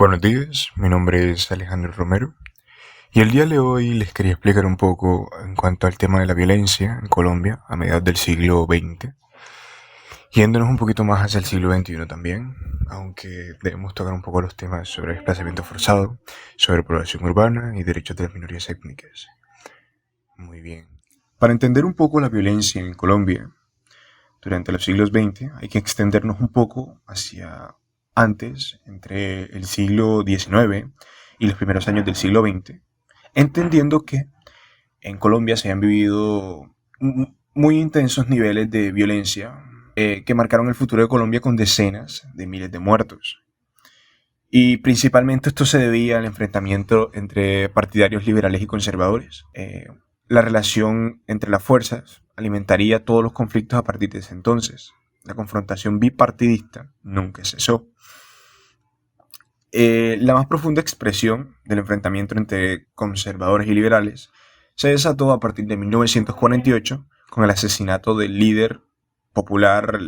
Buenos días, mi nombre es Alejandro Romero y el día de hoy les quería explicar un poco en cuanto al tema de la violencia en Colombia a mediados del siglo XX, yéndonos un poquito más hacia el siglo XXI también, aunque debemos tocar un poco los temas sobre desplazamiento forzado, sobre población urbana y derechos de las minorías étnicas. Muy bien. Para entender un poco la violencia en Colombia durante los siglos XX hay que extendernos un poco hacia antes, entre el siglo XIX y los primeros años del siglo XX, entendiendo que en Colombia se han vivido muy intensos niveles de violencia que marcaron el futuro de Colombia con decenas de miles de muertos. Y principalmente esto se debía al enfrentamiento entre partidarios liberales y conservadores. La relación entre las fuerzas alimentaría todos los conflictos a partir de ese entonces. La confrontación bipartidista nunca cesó. La más profunda expresión del enfrentamiento entre conservadores y liberales se desató a partir de 1948 con el asesinato del líder popular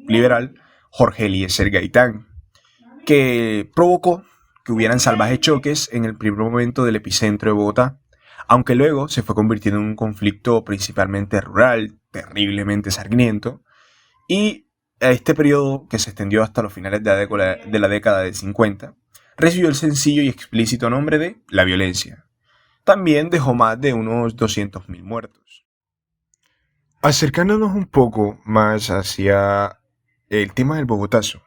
liberal Jorge Eliezer Gaitán, que provocó que hubieran salvajes choques en el primer momento del epicentro de Bogotá, aunque luego se fue convirtiendo en un conflicto principalmente rural, terriblemente sangriento, y a este periodo, que se extendió hasta los finales de la década del 50, recibió el sencillo y explícito nombre de La Violencia. También dejó más de unos 200.000 muertos. Acercándonos un poco más hacia el tema del Bogotazo,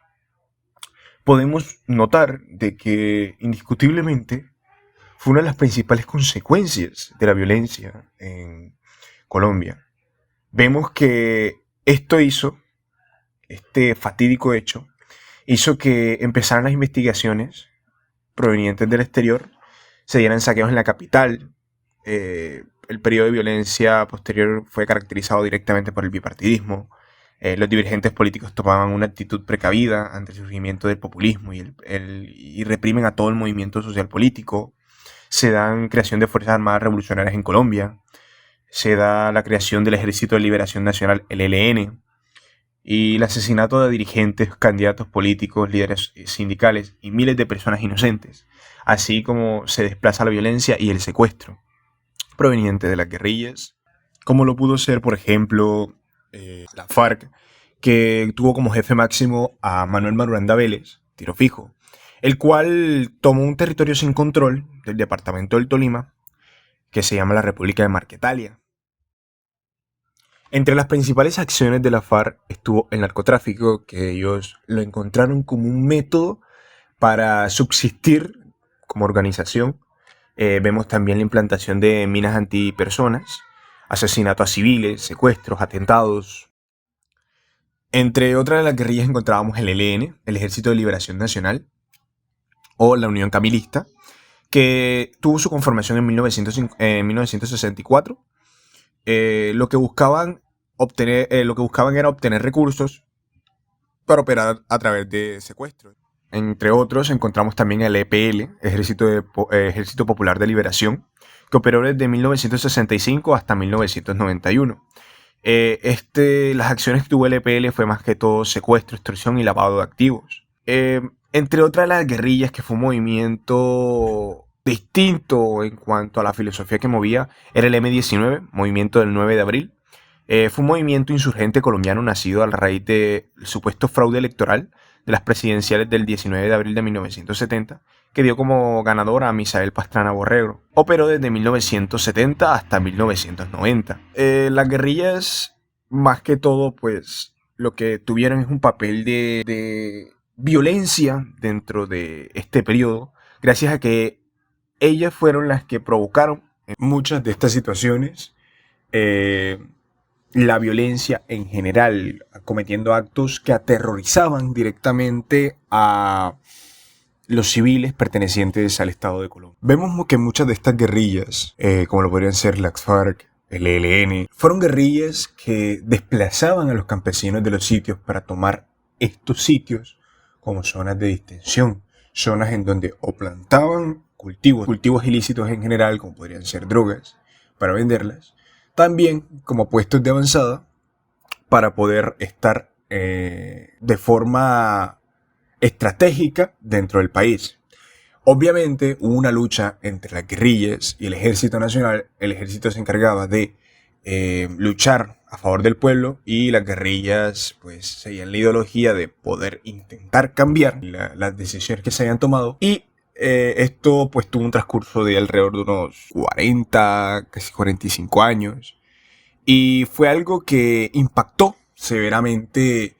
podemos notar de que indiscutiblemente fue una de las principales consecuencias de la violencia en Colombia. Vemos que este fatídico hecho, hizo que empezaran las investigaciones provenientes del exterior, se dieran saqueos en la capital. El periodo de violencia posterior fue caracterizado directamente por el bipartidismo. Los dirigentes políticos tomaban una actitud precavida ante el surgimiento del populismo y reprimen a todo el movimiento social político. Se dan creación de Fuerzas Armadas Revolucionarias en Colombia. Se da la creación del Ejército de Liberación Nacional, el ELN, y el asesinato de dirigentes, candidatos políticos, líderes sindicales y miles de personas inocentes, así como se desplaza la violencia y el secuestro proveniente de las guerrillas, como lo pudo ser, por ejemplo, la FARC, que tuvo como jefe máximo a Manuel Marulanda Vélez, tiro fijo, el cual tomó un territorio sin control del departamento del Tolima, que se llama la República de Marquetalia. Entre las principales acciones de la FARC estuvo el narcotráfico, que ellos lo encontraron como un método para subsistir como organización. Vemos también la implantación de minas antipersonas, asesinato a civiles, secuestros, atentados. Entre otras de las guerrillas encontrábamos el ELN, el Ejército de Liberación Nacional, o la Unión Camilista, que tuvo su conformación en 1964. Lo que buscaban era obtener recursos para operar a través de secuestros. Entre otros, encontramos también el EPL, Ejército Popular de Liberación, que operó desde 1965 hasta 1991. Las acciones que tuvo el EPL fue más que todo secuestro, extorsión y lavado de activos. Entre otras las guerrillas, que fue un movimiento distinto en cuanto a la filosofía que movía, era el M-19, movimiento del 9 de abril. Fue un movimiento insurgente colombiano nacido a la raíz del supuesto fraude electoral de las presidenciales del 19 de abril de 1970, que dio como ganadora a Misael Pastrana Borrego. Operó desde 1970 hasta 1990. Las guerrillas, más que todo, pues lo que tuvieron es un papel de violencia dentro de este periodo, gracias a que ellas fueron las que provocaron muchas de estas situaciones. La violencia en general, cometiendo actos que aterrorizaban directamente a los civiles pertenecientes al Estado de Colombia. Vemos que muchas de estas guerrillas, como lo podrían ser las FARC, el ELN, fueron guerrillas que desplazaban a los campesinos de los sitios para tomar estos sitios como zonas de distensión, zonas en donde o plantaban cultivos ilícitos en general, como podrían ser drogas, para venderlas, también como puestos de avanzada para poder estar de forma estratégica dentro del país. Obviamente hubo una lucha entre las guerrillas y el Ejército Nacional. El ejército se encargaba de luchar a favor del pueblo y las guerrillas pues seguían la ideología de poder intentar cambiar las decisiones que se habían tomado. Y esto pues tuvo un transcurso de alrededor de unos 40, casi 45 años. Y fue algo que impactó severamente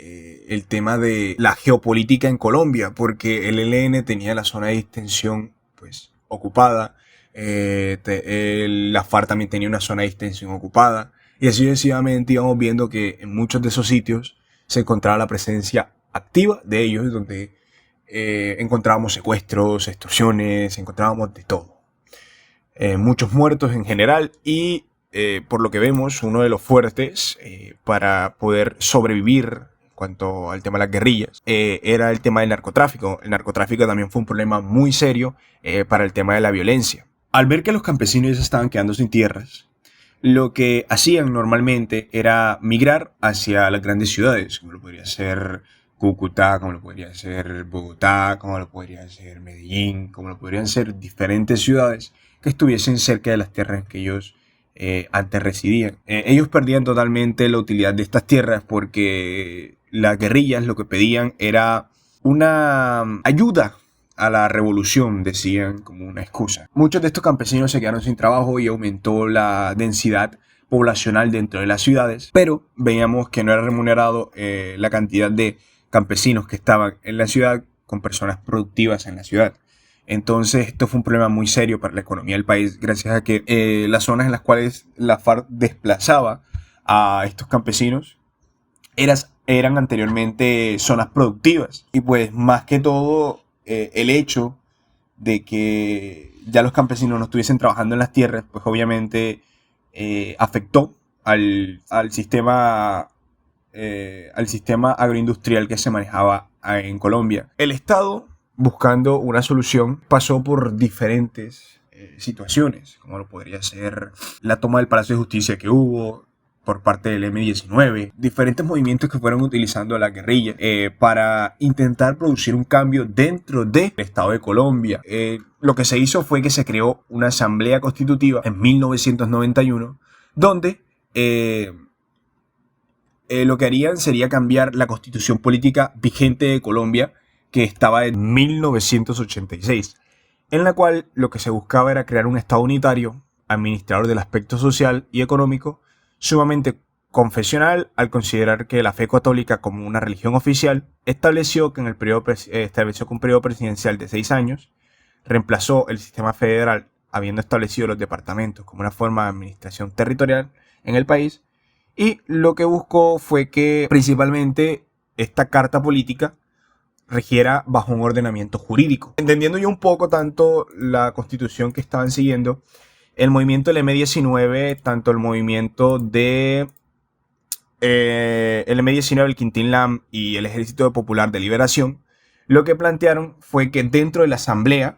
el tema de la geopolítica en Colombia, porque el ELN tenía la zona de distensión pues ocupada, la FARC también tenía una zona de distensión ocupada, y así sucesivamente íbamos viendo que en muchos de esos sitios se encontraba la presencia activa de ellos, donde encontrábamos secuestros, extorsiones, encontrábamos de todo. Muchos muertos en general y por lo que vemos, uno de los fuertes para poder sobrevivir en cuanto al tema de las guerrillas era el tema del narcotráfico. El narcotráfico también fue un problema muy serio para el tema de la violencia. Al ver que los campesinos ya se estaban quedando sin tierras, lo que hacían normalmente era migrar hacia las grandes ciudades, como lo podría ser Cúcuta, como lo podría ser Bogotá, como lo podría ser Medellín, como lo podrían ser diferentes ciudades que estuviesen cerca de las tierras que ellos antes residían. Ellos perdían totalmente la utilidad de estas tierras porque las guerrillas lo que pedían era una ayuda a la revolución, decían como una excusa. Muchos de estos campesinos se quedaron sin trabajo y aumentó la densidad poblacional dentro de las ciudades, pero veíamos que no era remunerado la cantidad de campesinos que estaban en la ciudad con personas productivas en la ciudad. Entonces esto fue un problema muy serio para la economía del país, gracias a que las zonas en las cuales la FARC desplazaba a estos campesinos eran anteriormente zonas productivas. Y pues más que todo el hecho de que ya los campesinos no estuviesen trabajando en las tierras, pues obviamente afectó al sistema agroindustrial que se manejaba en Colombia. El Estado, buscando una solución, pasó por diferentes situaciones, como lo podría ser la toma del Palacio de Justicia que hubo por parte del M-19, diferentes movimientos que fueron utilizando a la guerrilla para intentar producir un cambio dentro del Estado de Colombia. Lo que se hizo fue que se creó una asamblea constitutiva en 1991, donde lo que harían sería cambiar la constitución política vigente de Colombia, que estaba en 1986, en la cual lo que se buscaba era crear un Estado unitario, administrador del aspecto social y económico, sumamente confesional, al considerar que la fe católica como una religión oficial, estableció que estableció que un periodo presidencial de 6 años, reemplazó el sistema federal, habiendo establecido los departamentos como una forma de administración territorial en el país, y lo que buscó fue que principalmente esta carta política regiera bajo un ordenamiento jurídico. Entendiendo yo un poco tanto la constitución que estaban siguiendo, el movimiento del M-19, tanto el movimiento de el M-19, el Quintín Lam y el Ejército Popular de Liberación, lo que plantearon fue que dentro de la asamblea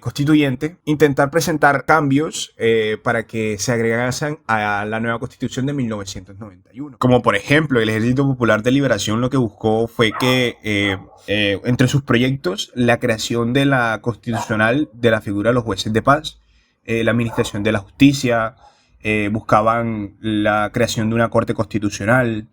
constituyente, intentar presentar cambios para que se agregasen a la nueva constitución de 1991. Como por ejemplo, el Ejército Popular de Liberación lo que buscó fue que entre sus proyectos, la creación de la constitucional de la figura de los jueces de paz, la administración de la justicia, buscaban la creación de una corte constitucional,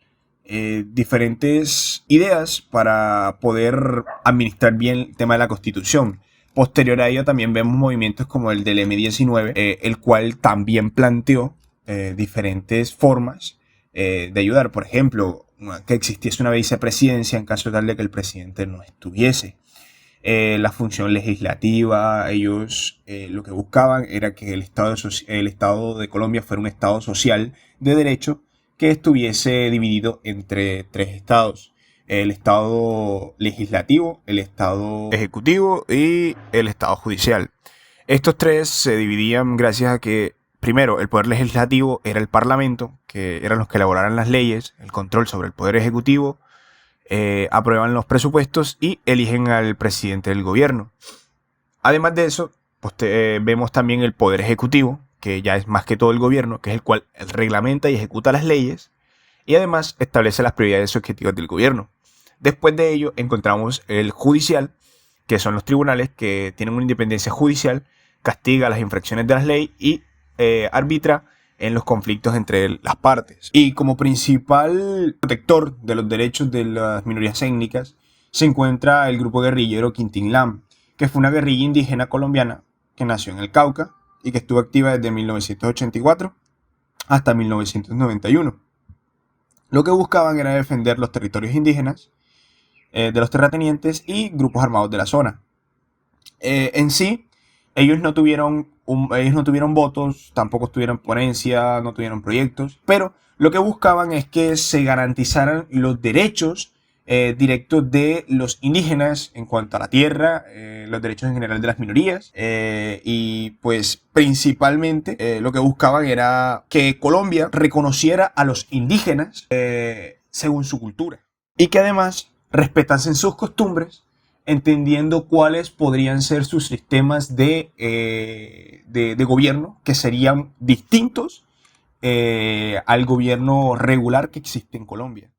diferentes ideas para poder administrar bien el tema de la constitución. Posterior a ello también vemos movimientos como el del M-19, el cual también planteó diferentes formas de ayudar. Por ejemplo, que existiese una vicepresidencia en caso tal de que el presidente no estuviese. La función legislativa, ellos lo que buscaban era que el Estado de Colombia fuera un Estado social de derecho que estuviese dividido entre 3 estados. El Estado legislativo, el Estado ejecutivo y el Estado judicial. Estos 3 se dividían gracias a que, primero, el poder legislativo era el Parlamento, que eran los que elaboraran las leyes, el control sobre el poder ejecutivo, aprueban los presupuestos y eligen al presidente del gobierno. Además de eso, pues vemos también el poder ejecutivo, que ya es más que todo el gobierno, que es el cual reglamenta y ejecuta las leyes, y además establece las prioridades y objetivos del gobierno. Después de ello encontramos el judicial, que son los tribunales que tienen una independencia judicial, castiga las infracciones de las leyes y arbitra en los conflictos entre las partes. Y como principal protector de los derechos de las minorías étnicas se encuentra el grupo guerrillero Quintín-Lam, que fue una guerrilla indígena colombiana que nació en el Cauca y que estuvo activa desde 1984 hasta 1991. Lo que buscaban era defender los territorios indígenas de los terratenientes y grupos armados de la zona. En sí, ellos no tuvieron votos, tampoco tuvieron ponencia, no tuvieron proyectos, pero lo que buscaban es que se garantizaran los derechos directos de los indígenas en cuanto a la tierra, los derechos en general de las minorías, y pues principalmente lo que buscaban era que Colombia reconociera a los indígenas según su cultura y que además respetasen sus costumbres, entendiendo cuáles podrían ser sus sistemas de gobierno que serían distintos al gobierno regular que existe en Colombia.